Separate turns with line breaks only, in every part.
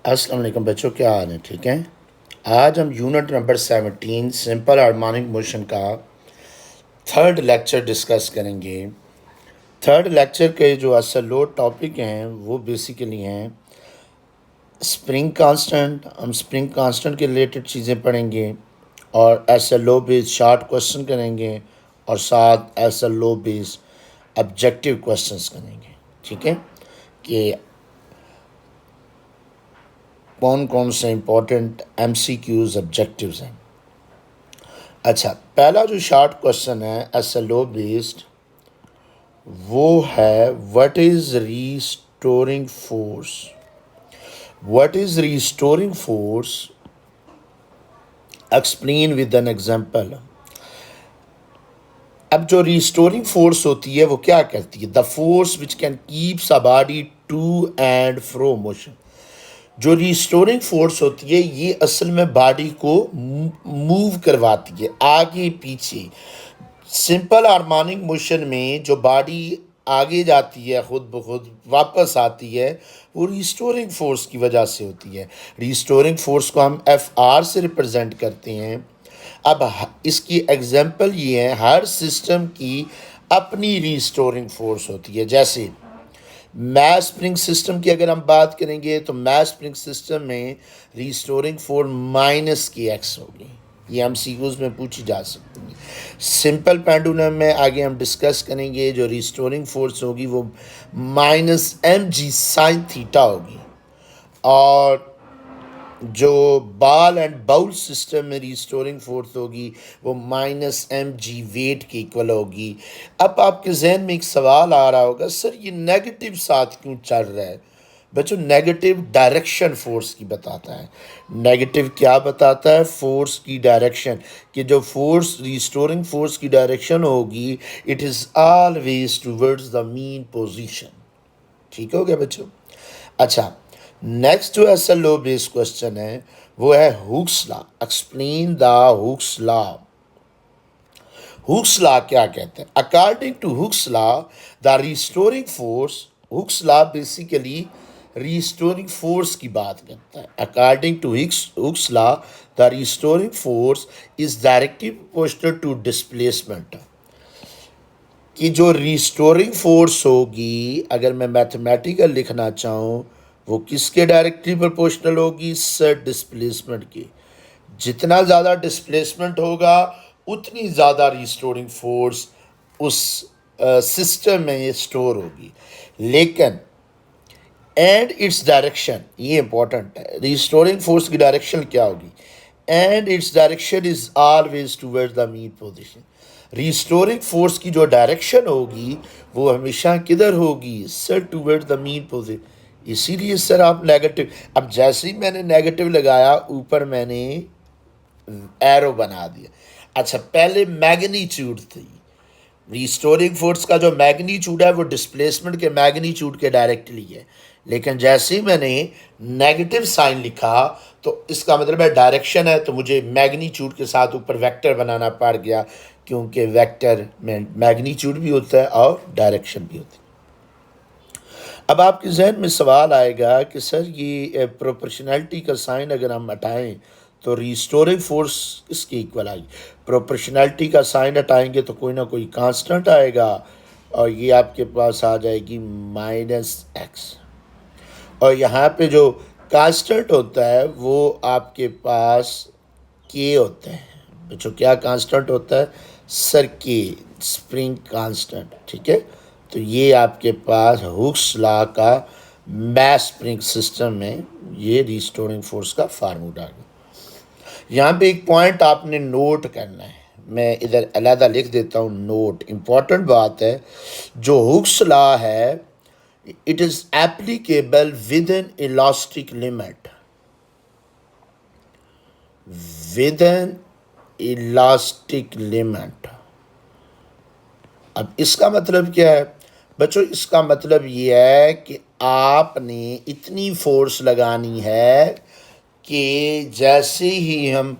अस्सलाम वालेकुम बच्चों, क्या हाल है? ठीक हैं। आज हम unit number 17 simple harmonic motion का थर्ड लेक्चर डिस्कस करेंगे। थर्ड लेक्चर के जो असल लोड टॉपिक हैं वो बेसिकली हैं स्प्रिंग कांस्टेंट। हम स्प्रिंग कांस्टेंट के रिलेटेड चीज़ें पढ़ेंगे और एस लो बेस्ड शार्ट क्वेश्चन करेंगे और साथ एस लो बेस्ड ऑब्जेक्टिव क्वेश्चंस करेंगे। ठीक है कि कौन कौन से इंपॉर्टेंट MCQs ऑब्जेक्टिव्स हैं। अच्छा, पहला जो शार्ट क्वेश्चन है SLO बेस्ड वो है what is restoring force. What is restoring force, explain with an example. अब जो रीस्टोरिंग फोर्स होती है वो क्या करती है? The force which can keeps a body to and fro motion. जो रिस्टोरिंग फोर्स होती है ये असल में बॉडी को मूव करवाती है आगे पीछे। सिंपल हार्मोनिक मोशन में जो बॉडी आगे जाती है खुद ब खुद वापस आती है वो रिस्टोरिंग फोर्स की वजह से होती है। रिस्टोरिंग फोर्स को हम FR से रिप्रेजेंट करते हैं। अब इसकी एग्जांपल ये है, हर सिस्टम की अपनी रिस्टोरिंग फोर्स होती है। जैसे मैस स्प्रिंग सिस्टम की अगर हम बात करेंगे तो मैस स्प्रिंग सिस्टम में रिस्टोरिंग फोर्स -kx होगी। ये हम सीक्वेंस में पूछी जा सकती है। सिंपल पेंडुलम में आगे हम डिस्कस करेंगे, जो रिस्टोरिंग फोर्स होगी वो -mg sin थीटा होगी। और जो बॉल एंड बाउल सिस्टम में रिस्टोरिंग फोर्स होगी वो -mg वेट के इक्वल होगी। अब आपके जहन में एक सवाल आ रहा होगा, सर ये नेगेटिव साथ क्यों चल रहा है? बच्चों, नेगेटिव डायरेक्शन फोर्स की बताता है। नेगेटिव क्या बताता है? फोर्स की डायरेक्शन, कि जो फोर्स रिस्टोरिंग फोर्स की डायरेक्शन होगी it is always towards the mean position. ठीक हो गया बच्चों? अच्छा, नेक्स्ट जो SLO बेस्ड क्वेश्चन है वो है Hooke's law. Explain the Hooke's law. Hooke's law क्या कहते हैं? According to Hooke's law the restoring force, Hooke's law basically restoring force की बात करता है। According to Hooke's law the restoring force is directly proportional to displacement. कि जो restoring force होगी, अगर मैं मैथमेटिकल लिखना चाहूँ, वो किसके डायरेक्टली प्रोपोर्शनल होगी? सर डिस्प्लेसमेंट की। जितना ज़्यादा डिस्प्लेसमेंट होगा उतनी ज़्यादा रिस्टोरिंग फोर्स उस सिस्टम में स्टोर होगी। लेकिन एंड इट्स डायरेक्शन, ये इंपॉर्टेंट है, रिस्टोरिंग फोर्स की डायरेक्शन क्या होगी? And its direction is always towards the mean position. Restoring force की जो डायरेक्शन होगी वो हमेशा किधर होगी? Sir towards the mean position. इसीलिए सर आप नेगेटिव, अब जैसे ही मैंने नेगेटिव लगाया ऊपर मैंने एरो बना दिया। अच्छा, पहले मैग्नीट्यूड थी। रिस्टोरिंग फोर्स का जो मैग्नीट्यूड है वो डिस्प्लेसमेंट के मैग्नीट्यूड के डायरेक्टली है। लेकिन जैसे ही मैंने नेगेटिव साइन लिखा तो इसका मतलब है डायरेक्शन है, तो मुझे मैग्नीट्यूड के साथ ऊपर वेक्टर बनाना पड़ गया, क्योंकि वेक्टर में मैग्नीट्यूड भी होता है और डायरेक्शन भी होती है। अब आपके जहन में सवाल आएगा कि सर ये प्रोपोर्शनैलिटी का साइन अगर हम हटाएं तो रिस्टोरिंग फोर्स किसके इक्वल आएगी? प्रोपोर्शनैलिटी का साइन हटाएंगे तो कोई ना कोई कांस्टेंट आएगा और ये आपके पास आ जाएगी -x। और यहाँ पे जो कांस्टेंट होता है वो आपके पास k होता है। बच्चों, क्या कांस्टेंट होता है? Sir k, spring constant. ठीक है, तो ये आपके पास हुक्स लॉ का मैस स्प्रिंग सिस्टम में ये रिस्टोरिंग फोर्स का फार्मूला है। यहाँ पे एक पॉइंट आपने नोट करना है, मैं इधर अलहदा लिख देता हूँ नोट, इम्पॉर्टेंट बात है। जो हुक्स लॉ है it is applicable with N elastic limit, with N elastic limit. अब इसका मतलब क्या है बच्चों? इसका मतलब ये है कि आपने इतनी फोर्स लगानी है कि जैसे ही हम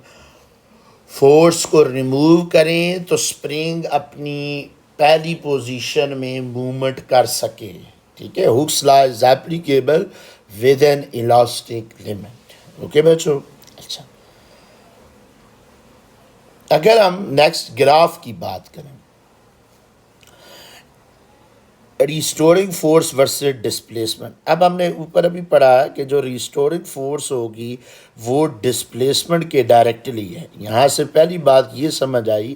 फोर्स को रिमूव करें तो स्प्रिंग अपनी पहली पोजीशन में मूवमेंट कर सके। ठीक है, Hooke's law is applicable with N elastic limit. Okay बच्चों। अच्छा, अगर हम नेक्स्ट ग्राफ की बात करें, रिस्टोरिंग फोर्स वर्सेस डिस्प्लेसमेंट। अब हमने ऊपर अभी पढ़ा है कि जो रिस्टोरिंग फोर्स होगी वो डिस्प्लेसमेंट के डायरेक्टली है। यहाँ से पहली बात ये समझ आई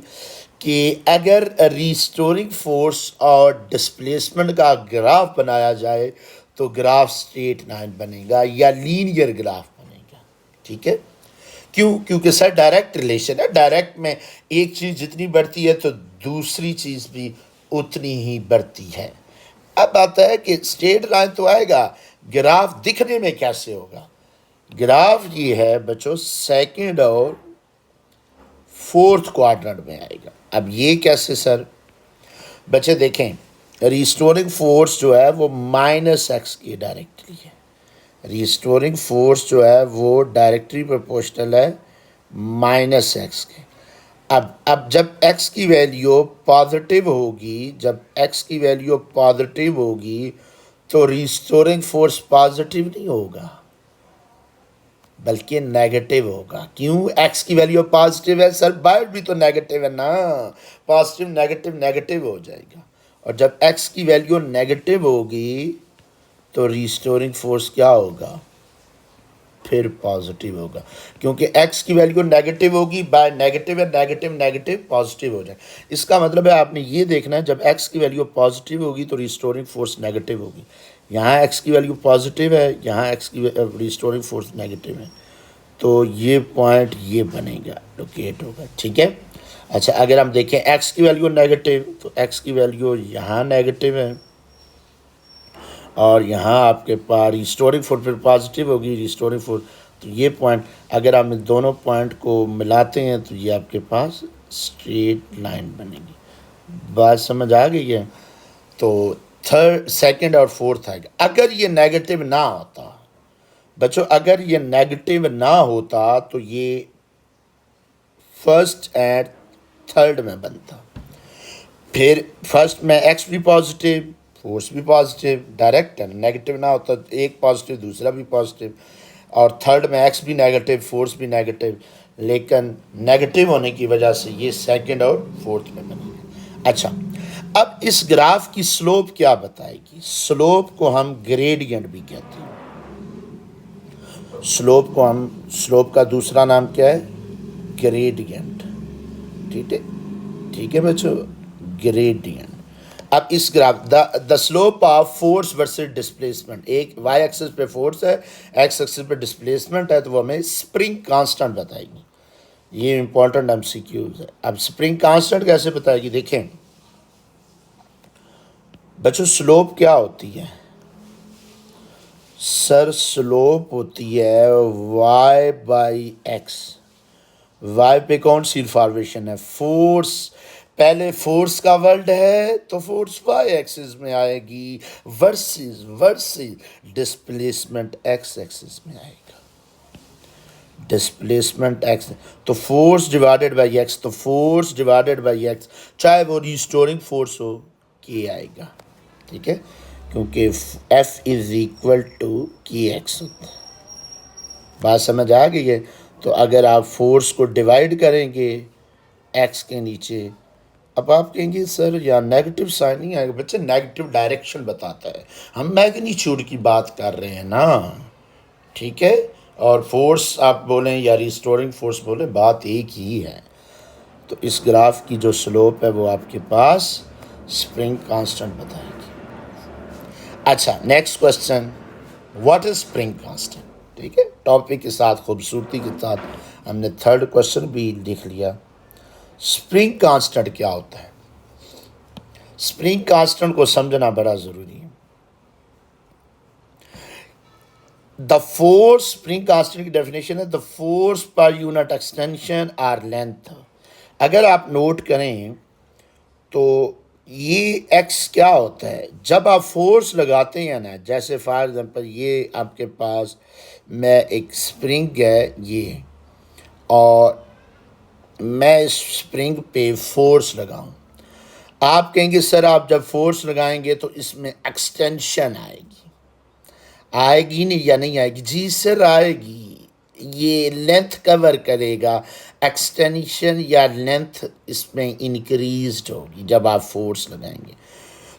कि अगर रिस्टोरिंग फोर्स और डिस्प्लेसमेंट का ग्राफ बनाया जाए तो ग्राफ स्ट्रेट लाइन बनेगा या लीनियर ग्राफ बनेगा। ठीक है, क्यों? क्योंकि सर डायरेक्ट रिलेशन है। डायरेक्ट में एक चीज़ जितनी बढ़ती है तो दूसरी चीज़ भी उतनी ही बढ़ती है। अब आता है कि स्ट्रेट लाइन तो आएगा, ग्राफ दिखने में कैसे होगा? ग्राफ ये है बच्चों, सेकंड और फोर्थ क्वाड्रेंट में आएगा। अब ये कैसे सर? बच्चे देखें, रिस्टोरिंग फोर्स जो है वो -x की डायरेक्टली है। रिस्टोरिंग फोर्स जो है वो डायरेक्टली प्रोपोर्शनल है -x के। अब जब x की वैल्यू पॉजिटिव होगी, जब x की वैल्यू पॉजिटिव होगी तो रिस्टोरिंग फोर्स पॉजिटिव नहीं होगा बल्कि नेगेटिव होगा। क्यों? x की वैल्यू पॉजिटिव है सर, बाहर भी तो नेगेटिव है ना, पॉजिटिव नेगेटिव नेगेटिव हो जाएगा। और जब x की वैल्यू नेगेटिव होगी तो रिस्टोरिंग फोर्स क्या होगा? फिर पॉजिटिव होगा, क्योंकि x की वैल्यू नेगेटिव होगी, बाय नेगेटिव है, नेगेटिव नेगेटिव पॉजिटिव हो जाए। इसका मतलब है आपने ये देखना है, जब x की वैल्यू पॉजिटिव होगी तो रिस्टोरिंग फोर्स नेगेटिव होगी। यहाँ x की वैल्यू पॉजिटिव है, यहाँ x की रिस्टोरिंग फोर्स नेगेटिव है, तो ये पॉइंट ये बनेगा, लोकेट होगा। ठीक है। अच्छा, अगर हम देखें x की वैल्यू नेगेटिव तो x की वैल्यू यहाँ नेगेटिव है और यहाँ आपके पास रिस्टोरिंग फोर्स फिर पॉजिटिव होगी, रिस्टोरिंग फोर्स। तो ये पॉइंट अगर हम इन दोनों पॉइंट को मिलाते हैं तो ये आपके पास स्ट्रेट लाइन बनेगी। बात समझ आ गई है? तो थर्ड, सेकंड और फोर्थ आएगा। अगर ये नेगेटिव ना होता बच्चों, अगर ये नेगेटिव ना होता तो ये फर्स्ट एंड थर्ड में बनता। फिर फर्स्ट में x भी पॉजिटिव, फोर्स भी पॉजिटिव, डायरेक्ट है, नेगेटिव ना होता तो एक पॉजिटिव दूसरा भी पॉजिटिव, और थर्ड में x भी नेगेटिव फोर्स भी नेगेटिव, लेकिन नेगेटिव होने की वजह से ये सेकंड और फोर्थ में बनेगा। अच्छा, अब इस ग्राफ की स्लोप क्या बताएगी? स्लोप को हम ग्रेडियंट भी कहते हैं। स्लोप का दूसरा नाम क्या है? ग्रेडियंट। ठीक है, ठीक है बच्चों, ग्रेडियंट। अब इस graph the slope of force versus displacement, एक वाई एक्सिस पे फोर्स है, एक्स एक्सिस पे डिस्प्लेसमेंट है, तो वो हमें स्प्रिंग कांस्टेंट बताएगी। ये इंपॉर्टेंट एमसीक्यूज है। अब स्प्रिंग कांस्टेंट कैसे बताएगी? देखें बच्चों, स्लोप क्या होती है? सर स्लोप होती है y बाई एक्स। वाई पे कौन सी इन्फॉर्मेशन है? फोर्स। पहले फोर्स का वर्ड है तो फोर्स वाई एक्सिस में आएगी, versus versus displacement x axis में आएगा। डिस्प्लेसमेंट एक्स, तो फोर्स डिवाइडेड बाई एक्स, तो फोर्स डिवाइडेड बाई एक्स, चाहे वो रिस्टोरिंग फोर्स हो, के आएगा। ठीक है, क्योंकि F इज इक्वल टू के एक्स होता है। बात समझ आ गई है? तो अगर आप फोर्स को डिवाइड करेंगे एक्स के नीचे, अब आप कहेंगे सर यहाँ नेगेटिव साइन नहीं आएगा। बच्चे नेगेटिव डायरेक्शन बताता है, हम मैग्नीट्यूड की बात कर रहे हैं ना। ठीक है, और फोर्स आप बोलें या रिस्टोरिंग फोर्स बोलें, बात एक ही है। तो इस ग्राफ की जो स्लोप है वो आपके पास स्प्रिंग कांस्टेंट बताएगी। अच्छा, next question, what is spring constant? ठीक है, टॉपिक के साथ खूबसूरती के साथ हमने थर्ड क्वेश्चन भी लिख लिया। स्प्रिंग कांस्टेंट क्या होता है? स्प्रिंग कांस्टेंट को समझना बड़ा ज़रूरी है। द फोर्स, स्प्रिंग कांस्टेंट की डेफिनेशन है the force per unit extension or length. अगर आप नोट करें तो ये एक्स क्या होता है? जब आप फोर्स लगाते हैं ना, जैसे फॉर एग्जांपल ये आपके पास मैं एक स्प्रिंग है ये, और मैं इस स्प्रिंग पे फोर्स लगाऊं, आप कहेंगे सर आप जब फोर्स लगाएंगे तो इसमें एक्सटेंशन आएगी। आएगी नहीं या नहीं आएगी? जी सर आएगी। ये लेंथ कवर करेगा, एक्सटेंशन या लेंथ इसमें इंक्रीज्ड होगी जब आप फोर्स लगाएंगे।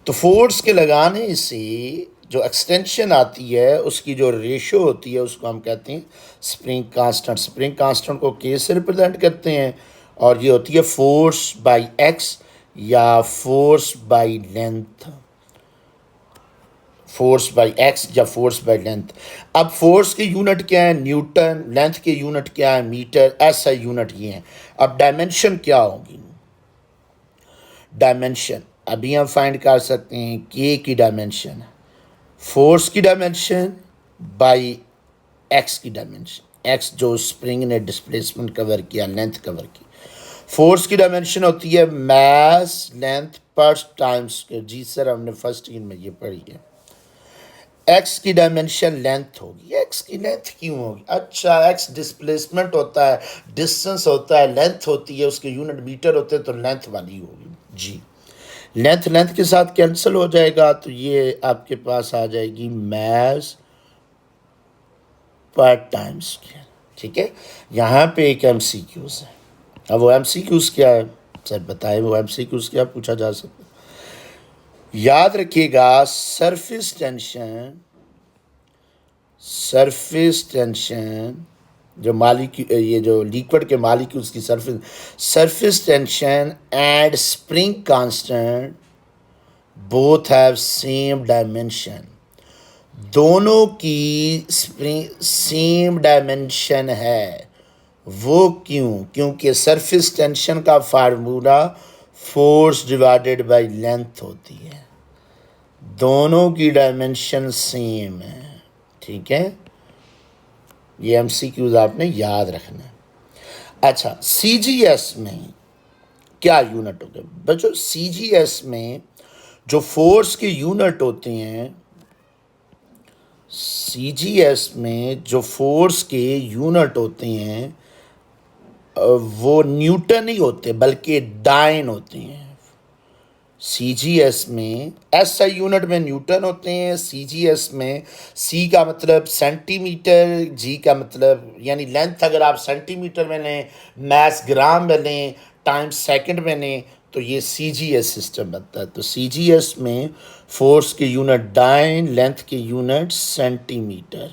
तो फोर्स के लगाने से जो एक्सटेंशन आती है उसकी जो रेशो होती है उसको हम कहते हैं स्प्रिंग कांस्टेंट। स्प्रिंग कांस्टेंट को के से रिप्रेजेंट करते हैं और ये होती है फोर्स बाय एक्स या force by length, force by x या फोर्स बाय लेंथ। अब फोर्स की यूनिट क्या है? न्यूटन। लेंथ की यूनिट क्या है? मीटर। ऐसा यूनिट ये है। अब डायमेंशन क्या होगी? डायमेंशन अभी हम फाइंड कर सकते हैं के की डायमेंशन, फोर्स की डायमेंशन बाय एक्स की डायमेंशन। एक्स जो स्प्रिंग ने डिस्प्लेसमेंट कवर किया, लेंथ कवर की। फोर्स की डायमेंशन होती है मास लेंथ पर टाइम्स। जी सर हमने फर्स्ट ईयर में ये पढ़ी है। एक्स की डायमेंशन लेंथ होगी। एक्स की लेंथ क्यों होगी? अच्छा, एक्स डिस्प्लेसमेंट होता है, डिस्टेंस होता है, लेंथ होती है, उसके यूनिट मीटर होते हैं, तो लेंथ वाली होगी। जी, लेंथ लेंथ के साथ कैंसिल हो जाएगा तो ये आपके पास आ जाएगी मैस पर टाइम स्क्वायर। ठीक है, यहाँ पे एक एमसीक्यूज है। अब वो एमसीक्यूज क्या है सर बताए? वो एमसीक्यूज क्या पूछा जा सकता है? याद रखिएगा, सरफेस टेंशन जो ये जो लिक्विड के मालिक्यूल्स की surface tension and spring constant both have same dimension. दोनों की स्प्रिंग सेम डायमेंशन है। वो क्यों? क्योंकि सरफेस टेंशन का formula force divided by length होती है। दोनों की डायमेंशन सेम है। ठीक है, ये एमसीक्यूज आपने याद रखना है। अच्छा, सीजीएस में क्या यूनिट होते हैं बच्चों? सीजीएस में जो फोर्स के यूनिट होते हैं, सीजीएस में जो फोर्स के यूनिट होते हैं वो न्यूटन ही होते बल्कि डाइन होते हैं। सीजीएस में एसआई यूनिट में न्यूटन होते हैं, सीजीएस में सी का मतलब सेंटीमीटर, जी का मतलब यानी लेंथ अगर आप सेंटीमीटर में लें, मैस ग्राम में लें, टाइम सेकंड में लें, तो ये सीजीएस सिस्टम बनता है। तो सीजीएस में फोर्स के यूनिट डाइन, लेंथ के यूनिट सेंटीमीटर,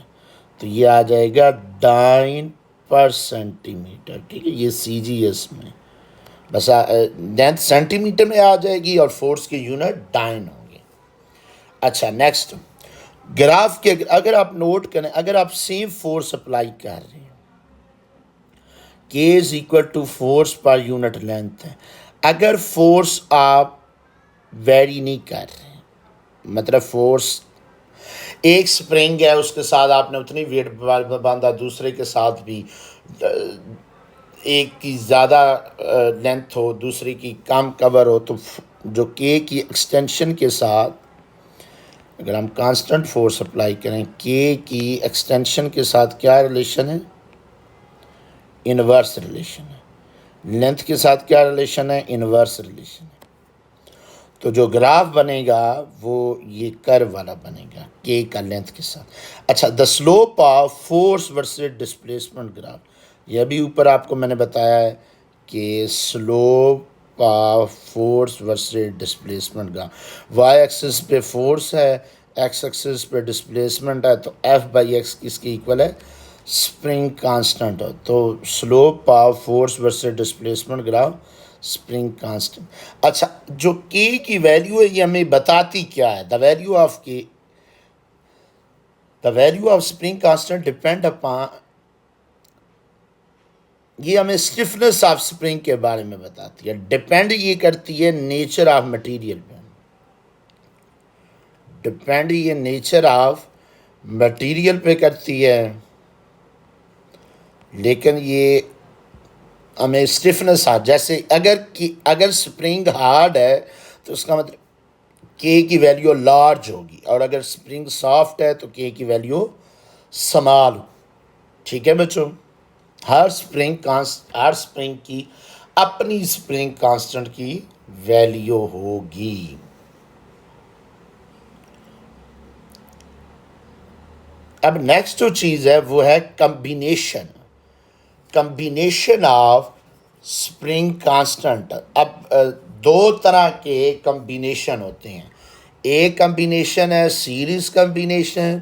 तो ये आ जाएगा डाइन पर सेंटीमीटर। ठीक है, ये सीजीएस में बस लेंथ सेंटीमीटर में आ जाएगी और फोर्स के यूनिट डाइन होंगे। अच्छा, नेक्स्ट ग्राफ के अगर आप नोट करें, अगर आप सेम फोर्स अप्लाई कर रहे हैं, k is equal to force per unit length है। अगर फोर्स आप वेरी नहीं कर रहे, मतलब फोर्स एक स्प्रिंग है उसके साथ आपने उतनी वेट बांधा, दूसरे के साथ भी एक की ज़्यादा लेंथ हो दूसरे की कम कवर हो, तो जो के की एक्सटेंशन के साथ अगर हम कांस्टेंट फोर्स अप्लाई करें, के की एक्सटेंशन के साथ क्या रिलेशन है? इनवर्स रिलेशन है। लेंथ के साथ क्या रिलेशन है? इनवर्स रिलेशन है। तो जो ग्राफ बनेगा वो ये कर्व वाला बनेगा के का लेंथ के साथ। अच्छा, the slope of force versus displacement graph, यह भी ऊपर आपको मैंने बताया है कि slope of force versus displacement graph. Y axis पे फोर्स है, एक्स एक्सिस पे डिस्प्लेसमेंट है, तो एफ बाई एक्स किसके इक्वल है? स्प्रिंग कांस्टेंट हो। तो slope of force versus displacement graph spring constant. अच्छा, जो के की वैल्यू है ये हमें बताती क्या है? द वैल्यू ऑफ के, the value of spring constant depend upon, ये हमें स्टिफनेस ऑफ स्प्रिंग के बारे में बताती है। डिपेंड ये करती है नेचर ऑफ मटेरियल पे, डिपेंड ये नेचर ऑफ मटेरियल पे करती है, लेकिन ये हमें स्टिफनेस जैसे अगर स्प्रिंग हार्ड है तो उसका मतलब के की वैल्यू लार्ज होगी, और अगर स्प्रिंग सॉफ्ट है तो के की वैल्यू स्मॉल। ठीक है बच्चों, हर स्प्रिंग की अपनी स्प्रिंग कांस्टेंट की वैल्यू होगी। अब नेक्स्ट जो चीज़ है वो है कम्बिनेशन ऑफ स्प्रिंग कांस्टेंट। अब दो तरह के कम्बिनेशन होते हैं। एक कम्बिनेशन है सीरीज कम्बिनेशन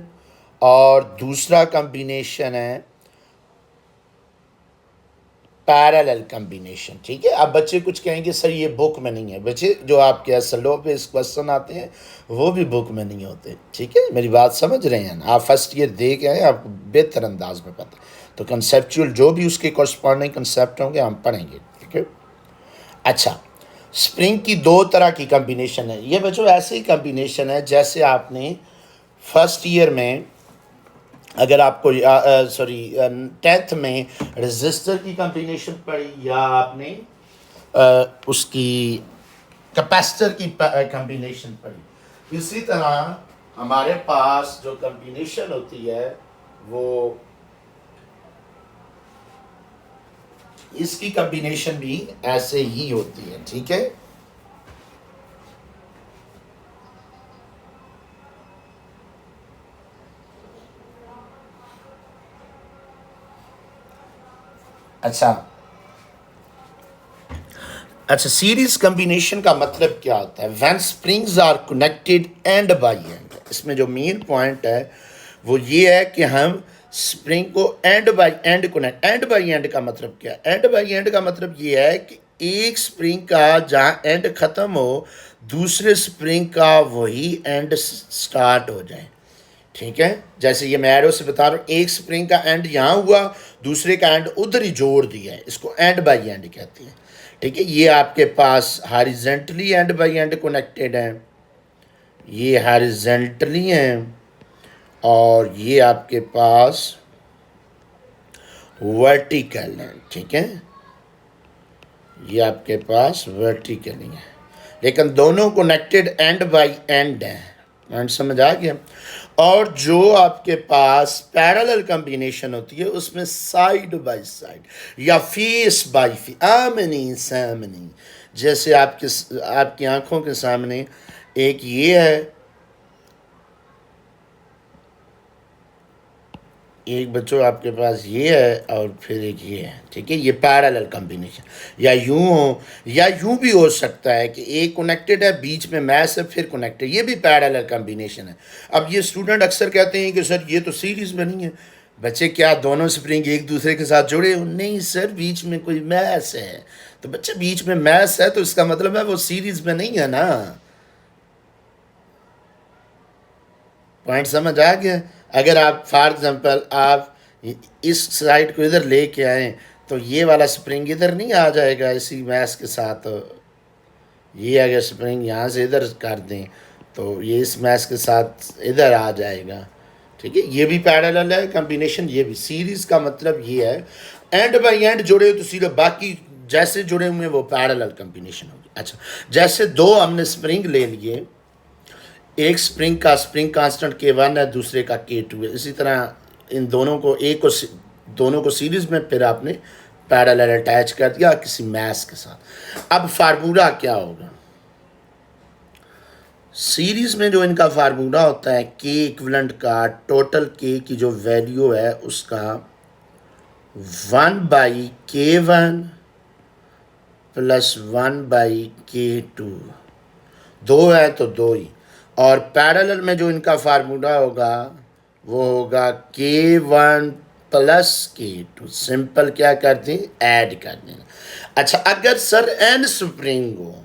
और दूसरा कम्बिनेशन है पैरेलल कम्बिनेशन। ठीक है, अब बच्चे कुछ कहेंगे सर ये बुक में नहीं है। बच्चे जो आपके एसएलओ पे इस क्वेश्चन आते हैं वो भी बुक में नहीं होते। ठीक है, मेरी बात समझ रहे हैं आप? फर्स्ट ईयर दे के आए, आपको बेहतर अंदाज में पता। तो कंसेप्चुअल जो भी उसके कॉरस्पॉन्डिंग कंसेप्ट होंगे हम पढ़ेंगे। ठीक है, अच्छा, स्प्रिंग की दो तरह की कम्बिनेशन है। ये बच्चों ऐसे ही कम्बिनेशन है जैसे आपने फर्स्ट ईयर में, अगर आपको सॉरी 10th में रजिस्टर की कम्बिनेशन पढ़ी या आपने उसकी कैपेसिटर की कम्बिनेशन पढ़ी, इसी तरह हमारे पास जो कम्बिनेशन होती है वो इसकी कम्बिनेशन भी ऐसे ही होती है। ठीक है, अच्छा अच्छा, सीरीज कम्बिनेशन का मतलब क्या होता है? When springs are connected end by end. इसमें जो मेन पॉइंट है वो ये है कि हम स्प्रिंग को end by end connect. End by end का मतलब क्या है? एंड बाय एंड का मतलब ये है कि एक स्प्रिंग का जहाँ एंड ख़त्म हो, दूसरे स्प्रिंग का वही एंड स्टार्ट हो जाए। ठीक है, जैसे ये मैं एरो से बता रहा हूँ, एक स्प्रिंग का एंड यहाँ हुआ, दूसरे का एंड उधर ही जोड़ दिया है, इसको एंड बाय एंड कहते हैं। ठीक है, ये आपके पास horizontally end by end connected है, ये हॉरिजेंटली हैं, और ये आपके पास वर्टिकल है। ठीक है, ये आपके पास वर्टिकली है, लेकिन दोनों कनेक्टेड एंड बाय एंड है। एंड समझ आ गया? और जो आपके पास पैरेलल कम्बिनेशन होती है उसमें साइड बाय साइड या फेस बाय फेस, आमने सामने, जैसे आपकी आंखों के सामने एक ये है, एक बच्चों आपके पास ये है और फिर एक ये है। ठीक है, ये पैरेलल कम्बिनेशन। या यूं हो या यूं भी हो सकता है कि एक कनेक्टेड है, बीच में मैस है, फिर कनेक्टेड, ये भी पैरेलल कम्बिनेशन है। अब ये स्टूडेंट अक्सर कहते हैं कि सर ये तो सीरीज में नहीं है। बच्चे क्या दोनों स्प्रिंग एक दूसरे के साथ जुड़े हो? नहीं सर, बीच में कोई मैस है। तो बच्चे बीच में मैस है तो इसका मतलब है वो सीरीज में नहीं है ना। पॉइंट समझ आ गया? अगर आप फॉर एग्जांपल आप इस साइड को इधर लेके आए तो ये वाला स्प्रिंग इधर नहीं आ जाएगा इसी मैस के साथ। ये अगर स्प्रिंग यहाँ से इधर कर दें तो ये इस मैस के साथ इधर आ जाएगा। ठीक है, ये भी पैरेलल है कम्बिनेशन, ये भी। सीरीज का मतलब ये है एंड बाय एंड जुड़े हो तो सीधे बाकी जैसे जुड़े हुए वो पैरेलल कम्बिनेशन होगी। अच्छा, जैसे दो हमने स्प्रिंग ले लिए, एक स्प्रिंग का स्प्रिंग कांस्टेंट K1 है, दूसरे का K2 है, इसी तरह इन दोनों को दोनों को सीरीज में फिर आपने पैरेलल अटैच कर दिया किसी मैस के साथ। अब फार्मूला क्या होगा? सीरीज में जो इनका फार्मूला होता है K इक्विवेलेंट का, टोटल K की जो वैल्यू है उसका 1/K1 प्लस 1/K2, दो है तो दो ही। और पैरेलल में जो इनका फार्मूला होगा वो होगा K1 प्लस K2। सिंपल क्या कर दें, ऐड कर देना। अच्छा, अगर सर n स्प्रिंग हो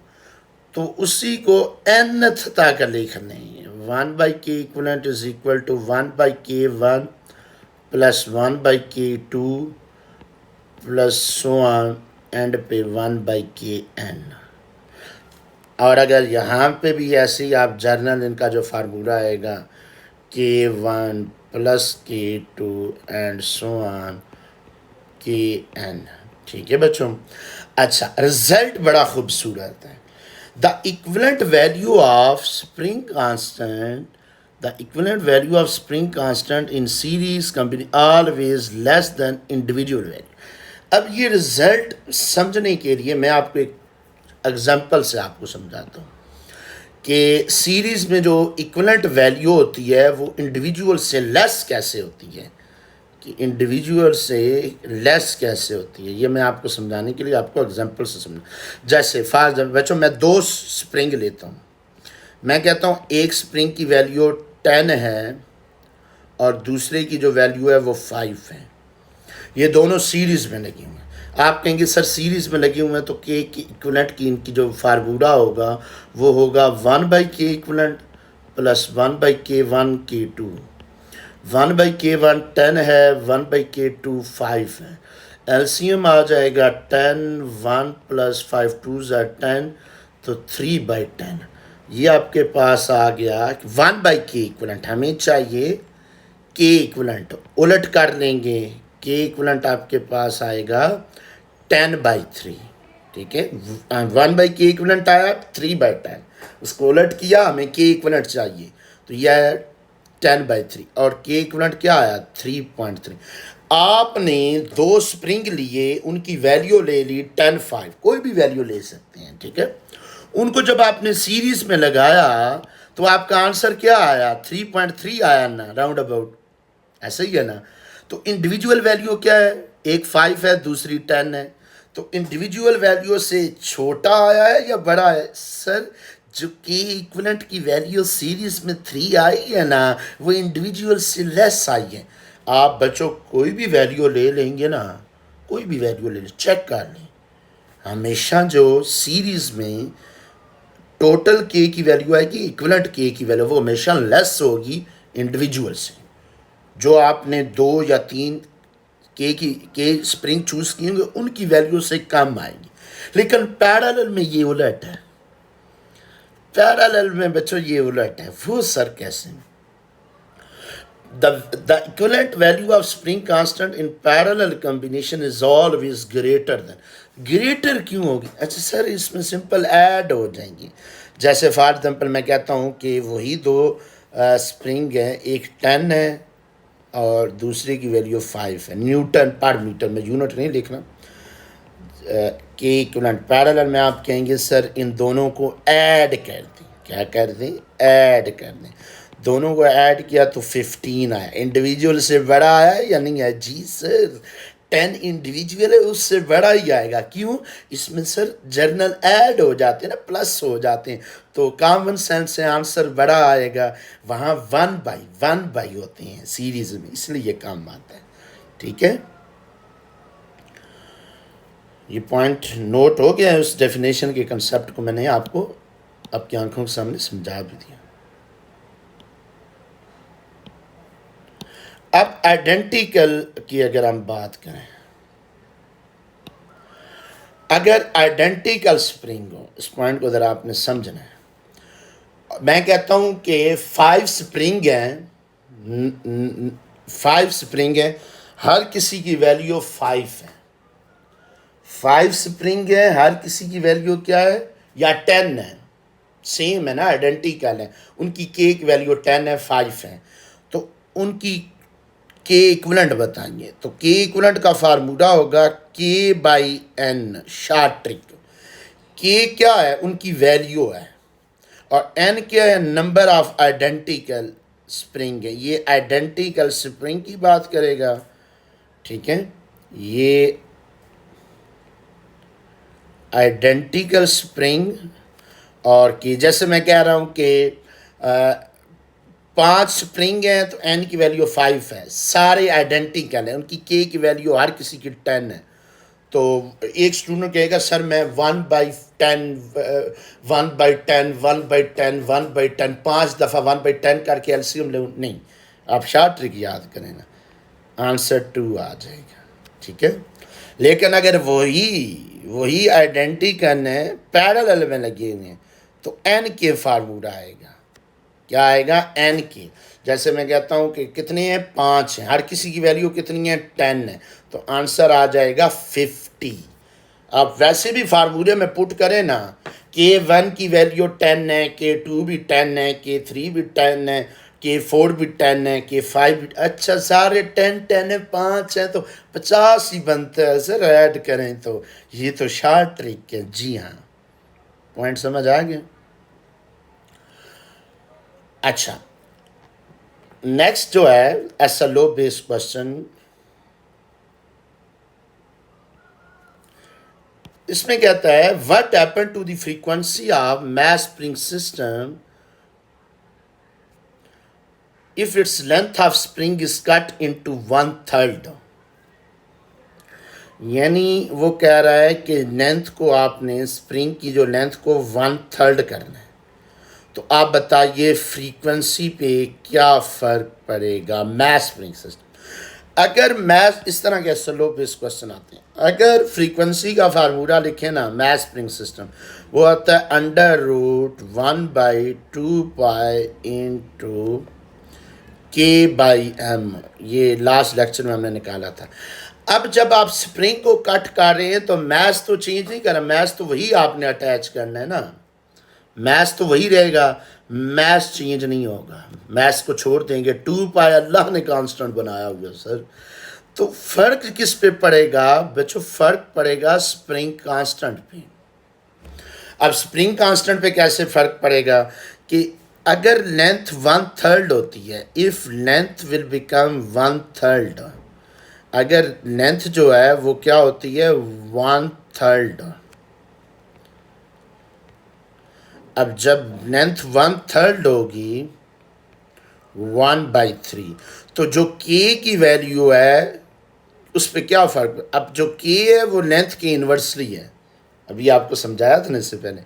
तो उसी को nth तक लिखना है। 1/K equivalent is equal to 1/K1 plus 1/K2 plus so on and पे 1/Kn। और अगर यहाँ पे भी ऐसे ही आप जर्नल इनका जो फार्मूला आएगा K1 plus K2 and so on Kn। ठीक है बच्चों? अच्छा, रिजल्ट बड़ा खूबसूरत है। The equivalent value of spring constant, the equivalent value of spring constant in series company always less than individual value. अब ये रिजल्ट समझने के लिए मैं आपको एक एग्जाम्पल से आपको समझाता हूँ। कि सीरीज़ में जो इक्विवेलेंट वैल्यू होती है वो इंडिविजुअल से लेस कैसे होती है, कि इंडिविजुअल से लेस कैसे होती है। ये मैं आपको समझाने के लिए आपको एग्जांपल से समझा। जैसे फॉर एग्जाम्पल बच्चों, मैं दो स्प्रिंग लेता हूँ। मैं कहता हूँ एक स्प्रिंग की वैल्यू 10 है और दूसरे की जो वैल्यू है वो 5 है। ये दोनों सीरीज़ में लगी हुई हैं। आप कहेंगे सर सीरीज़ में लगे हुए हैं तो के की इक्विवेलेंट की इनकी जो फार्मूला होगा वो होगा 1/k equivalent plus 1/k1 k2। 1/k1 10 है, 1/k2 5 है। एलसीएम आ जाएगा 10, 1 प्लस 5 2 10, तो 3/10। ये आपके पास आ गया 1/k इक्विवेलेंट। हमें चाहिए के इक्विवेलेंट, उलट कर लेंगे। के इक्विवेलेंट आपके पास आएगा 10/3। ठीक है, 1/k इक्विवेलेंट आया 3/10, उसको उलट किया, हमें के इक्विवेलेंट चाहिए तो यह है 10/3 और के इक्विवेलेंट क्या आया 3.3। आपने दो स्प्रिंग लिए, उनकी वैल्यू ले ली 10 5, कोई भी वैल्यू ले सकते हैं। ठीक है, उनको जब आपने सीरीज में लगाया तो आपका आंसर क्या आया 3.3 आया ना, राउंड अबाउट, ऐसा ही है ना। तो इंडिविजुअल वैल्यू क्या है, एक 5 है दूसरी 10 है, तो इंडिविजुअल वैल्यू से छोटा आया है या बड़ा है सर। जो के इक्विवेलेंट की वैल्यू सीरीज में 3 आई है ना, वो इंडिविजुअल से लेस आई है। आप बच्चों कोई भी वैल्यू ले लेंगे ना, कोई भी वैल्यू ले लें, चेक कर लें, हमेशा जो सीरीज में टोटल के की वैल्यू आएगी, इक्विवेलेंट के की वैल्यू, वो हमेशा लेस होगी इंडिविजुअल से। जो आपने 2 या 3 के स्प्रिंग चूज किए होंगे उनकी वैल्यू से कम आएंगी। लेकिन पैरेलल में ये उलट है, पैरेलल में बच्चों ये उलट है। वो सर कैसे? The equivalent value of spring constant in parallel combination is always greater than। Greater क्यों होगी? अच्छा सर इसमें सिंपल ऐड हो जाएंगी। जैसे फॉर एग्जाम्पल मैं कहता हूँ कि वही दो स्प्रिंग हैं, एक 10 है और दूसरे की वैल्यू 5 है, न्यूटन पर मीटर में, यूनिट नहीं लिखना। के इक्विवेलेंट पैरेलल में आप कहेंगे सर इन दोनों को ऐड कर दें। क्या कर दें? ऐड कर दें। दोनों को ऐड किया तो 15 आया। इंडिविजुअल से बड़ा आया या नहीं आया? जी सर 10 इंडिविजुअल है, उससे बड़ा ही आएगा। क्यों? इसमें सर जर्नल ऐड हो जाते हैं ना, प्लस हो जाते हैं, तो कॉमन सेंस से आंसर बड़ा आएगा। वहाँ 1/1 होते हैं सीरीज में, इसलिए ये काम आता है। ठीक है, ये पॉइंट नोट हो गया है। उस डेफिनेशन के कंसेप्ट को मैंने आपको आपकी आंखों के सामने समझा भी दिया। अब आइडेंटिकल की अगर हम बात करें, अगर आइडेंटिकल स्प्रिंग हो, इस पॉइंट को ज़रा आपने समझना है। मैं कहता हूं कि 5 स्प्रिंग हैं, 5 स्प्रिंग हैं, हर किसी की वैल्यू 5 है। 5 स्प्रिंग है, हर किसी की वैल्यू क्या है, या 10 है, सेम है ना, आइडेंटिकल है। उनकी के की वैल्यू 10 है, 5 है, तो उनकी के इक्विवेलेंट बताएंगे। तो के इक्विवेलेंट का फार्मूला होगा K/N, शॉर्ट ट्रिक। के क्या है? उनकी वैल्यू है, और N क्या है? नंबर ऑफ आइडेंटिकल स्प्रिंग है। ये आइडेंटिकल स्प्रिंग की बात करेगा। ठीक है, ये आइडेंटिकल स्प्रिंग, और कि जैसे मैं कह रहा हूँ कि 5 स्प्रिंग हैं तो N की वैल्यू 5 है, सारे आइडेंटिकल हैं, उनकी के की वैल्यू हर किसी की 10 है। तो एक स्टूडेंट कहेगा सर मैं 1/10 1/10 1/10 1/10 5 दफ़ा 1/10 करके एलसीएम ले, नहीं, आप शॉर्ट ट्रिक याद करें ना, आंसर 2 आ जाएगा। ठीक है, लेकिन अगर वही आइडेंटिकल है, पैरेलल में लगे हुए हैं, तो N के फार्मूला आएगा। क्या आएगा? N की। जैसे मैं कहता हूँ कि कितने हैं? 5 हैं, हर किसी की वैल्यू कितनी है? 10 है, तो आंसर आ जाएगा 50। आप वैसे भी फार्मूले में पुट करें ना, K1 की वैल्यू 10 है, K2 भी 10 है, K3 भी 10 है, K4 भी 10 है, K5 भी, अच्छा सारे 10 है, 5 है, तो 50 ही बनता है सर ऐड करें तो। ये तो शॉर्ट ट्रिक है। जी हाँ, पॉइंट समझ आ गया। अच्छा, नेक्स्ट जो है SLO बेस्ड क्वेश्चन, इसमें कहता है what happen to the frequency of mass spring system if its length of spring is cut into 1/3। यानी वो कह रहा है कि लेंथ को आपने, स्प्रिंग की जो लेंथ को 1/3 करना है, तो आप बताइए फ्रीक्वेंसी पे क्या फ़र्क पड़ेगा मैथ स्प्रिंग सिस्टम। अगर मैथ इस तरह के स्लो बेस क्वेश्चन आते हैं, अगर फ्रीक्वेंसी का फार्मूला लिखे ना मैथ स्प्रिंग सिस्टम, वो आता है √1/2 पाई इंटू K/m। ये लास्ट लेक्चर में हमने निकाला था। अब जब आप स्प्रिंग को कट कर रहे हैं तो मैथ तो चेंज नहीं करना, मैथ तो वही आपने अटैच करना है ना, मैथ तो वही रहेगा, मैथ चेंज नहीं होगा, मैथ को छोड़ देंगे। 2 पाई अल्लाह ने कांस्टेंट बनाया हुआ सर, तो फर्क किस पे पड़ेगा बच्चों? फर्क पड़ेगा स्प्रिंग कांस्टेंट पे। अब स्प्रिंग कांस्टेंट पे कैसे फर्क पड़ेगा कि अगर लेंथ 1/3 होती है, इफ लेंथ विल बिकम 1/3, अगर लेंथ जो है वो क्या होती है 1/3, अब जब लेंथ 1/3 होगी 1/3, तो जो के की वैल्यू है उस पर क्या फ़र्क, अब जो के है वो लेंथ के इन्वर्सली है। अभी आपको समझाया था ना इससे पहले,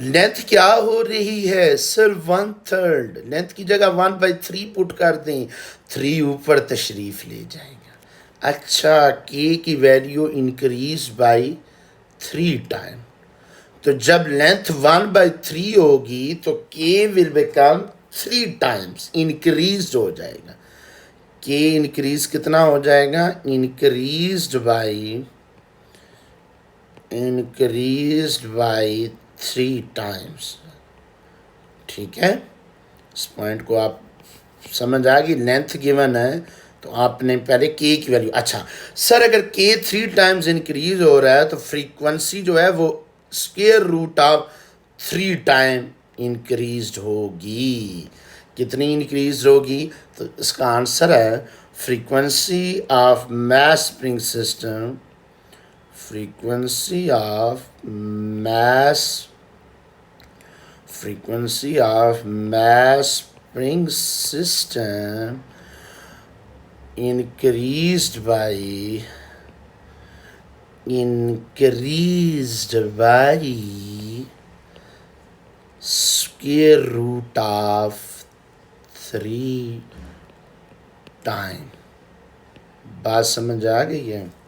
लेंथ क्या हो रही है सर 1/3, लेंथ की जगह 1/3 पुट कर दें, 3 ऊपर तशरीफ़ ले जाएगा। अच्छा, के की वैल्यू इंक्रीज बाई 3 टाइम, तो जब लेंथ 1/3 होगी तो के विल बिकम 3 टाइम्स इंक्रीज हो जाएगा। के इंक्रीज कितना हो जाएगा? Increase by 3 times. ठीक है, इस पॉइंट को आप समझ आ गई। लेंथ गिवन है तो आपने पहले के की वैल्यू, अच्छा सर अगर के 3 टाइम्स इंक्रीज हो रहा है तो फ्रीक्वेंसी जो है वो square root of 3 time increase होगी। कितनी इंक्रीज होगी? तो इसका आंसर है frequency of mass spring system, frequency of mass spring system increased by square root of 3 time. बात समझ आ गई है?